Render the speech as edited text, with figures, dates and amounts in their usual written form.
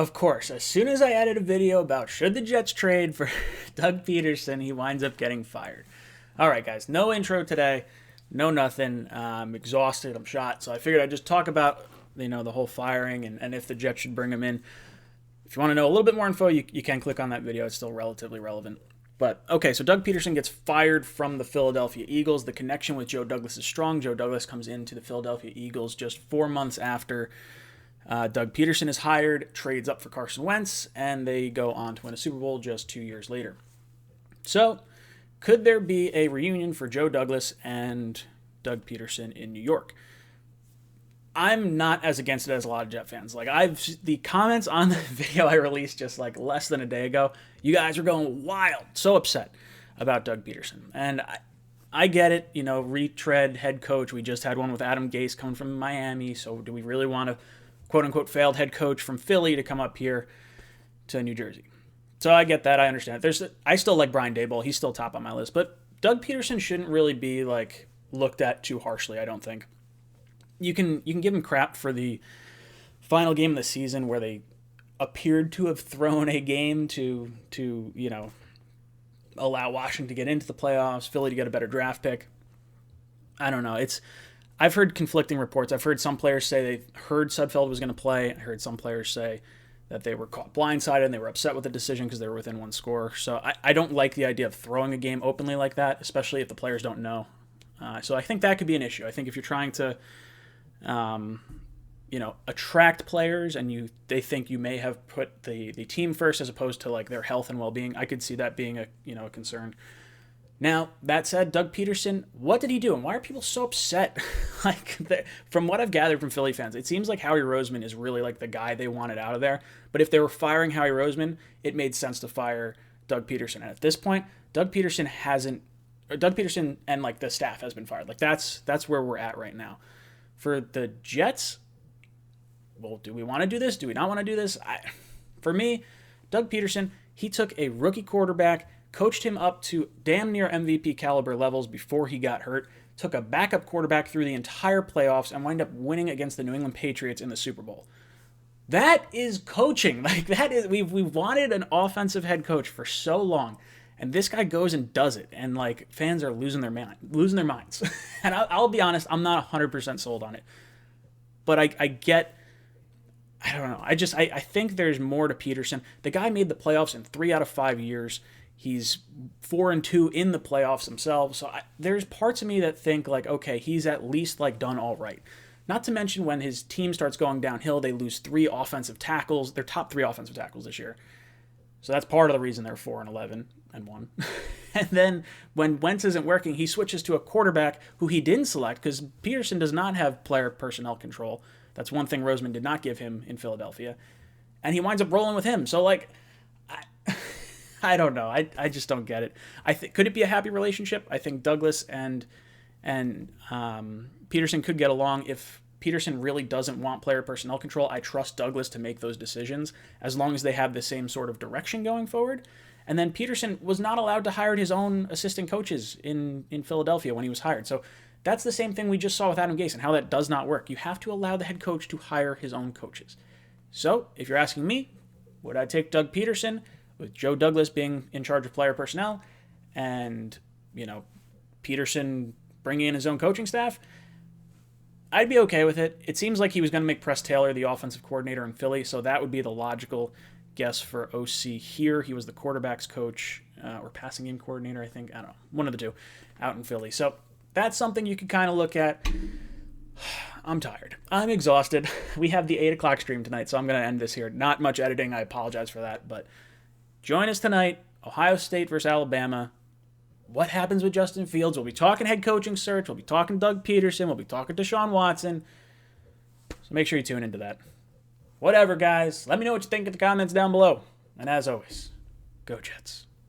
Of course, as soon as I edit a video about should the Jets trade for Doug Pederson, he winds up getting fired. All right, guys, no intro today, no nothing. I'm exhausted, I'm shot, so I figured I'd just talk about the whole firing and if the Jets should bring him in. If you want to know a little bit more info, you can click on that video. It's still relatively relevant. But, okay, so Doug Pederson gets fired from the Philadelphia Eagles. The connection with Joe Douglas is strong. Joe Douglas comes into the Philadelphia Eagles just 4 months after Doug Pederson is hired, trades up for Carson Wentz, and they go on to win a Super Bowl just 2 years later. So, could there be a reunion for Joe Douglas and Doug Pederson in New York? I'm not as against it as a lot of Jet fans. The comments on the video I released just less than a day ago, you guys were going wild, so upset about Doug Pederson. And I get it, retread head coach. We just had one with Adam Gase coming from Miami, so do we really want to quote-unquote failed head coach from Philly to come up here to New Jersey? So I get that. I understand. I still like Brian Daboll. He's still top on my list. But Doug Pederson shouldn't really be looked at too harshly, I don't think. You can give him crap for the final game of the season where they appeared to have thrown a game to allow Washington to get into the playoffs, Philly to get a better draft pick. I don't know. I've heard conflicting reports. I've heard some players say they heard Sudfeld was going to play. I heard some players say that they were caught blindsided and they were upset with the decision because they were within one score. So I don't like the idea of throwing a game openly like that, especially if the players don't know. So I think that could be an issue. I think if you're trying to, attract players and they think you may have put the team first as opposed to their health and well-being, I could see that being a concern. Now, that said, Doug Pederson, what did he do? And why are people so upset? From what I've gathered from Philly fans, it seems like Howie Roseman is really the guy they wanted out of there. But if they were firing Howie Roseman, it made sense to fire Doug Pederson. And at this point, Doug Pederson and the staff has been fired. That's where we're at right now. For the Jets, well, do we want to do this? Do we not want to do this? For me, Doug Pederson, he took a rookie quarterback, coached him up to damn near MVP caliber levels before he got hurt, took a backup quarterback through the entire playoffs, and wound up winning against the New England Patriots in the Super Bowl. That is coaching. We've wanted an offensive head coach for so long, and this guy goes and does it, and fans are losing their minds. And I'll be honest, I'm not 100% sold on it, but I don't know. I think there's more to Pederson. The guy made the playoffs in 3 out of 5 years. He's 4-2 in the playoffs himself. So there's parts of me that think okay, he's at least done all right. Not to mention when his team starts going downhill, they lose 3 offensive tackles. Their top 3 offensive tackles this year. So that's part of the reason they're 4-11 and 1. And then when Wentz isn't working, he switches to a quarterback who he didn't select because Pederson does not have player personnel control. That's one thing Roseman did not give him in Philadelphia. And he winds up rolling with him. So I don't know. I just don't get it. Could it be a happy relationship? I think Douglas and Pederson could get along. If Pederson really doesn't want player personnel control, I trust Douglas to make those decisions as long as they have the same sort of direction going forward. And then Pederson was not allowed to hire his own assistant coaches in Philadelphia when he was hired. So that's the same thing we just saw with Adam Gase and how that does not work. You have to allow the head coach to hire his own coaches. So if you're asking me, would I take Doug Pederson with Joe Douglas being in charge of player personnel and, Pederson bringing in his own coaching staff? I'd be okay with it. It seems like he was going to make Press Taylor the offensive coordinator in Philly, so that would be the logical guess for OC here. He was the quarterback's coach or passing game coordinator, I think. I don't know. One of the two out in Philly. So that's something you could kind of look at. I'm tired. I'm exhausted. We have the 8 o'clock stream tonight, so I'm going to end this here. Not much editing. I apologize for that. But join us tonight. Ohio State versus Alabama. What happens with Justin Fields? We'll be talking head coaching search. We'll be talking Doug Pederson. We'll be talking Deshaun Watson. So make sure you tune into that. Whatever, guys. Let me know what you think in the comments down below. And as always, go Jets.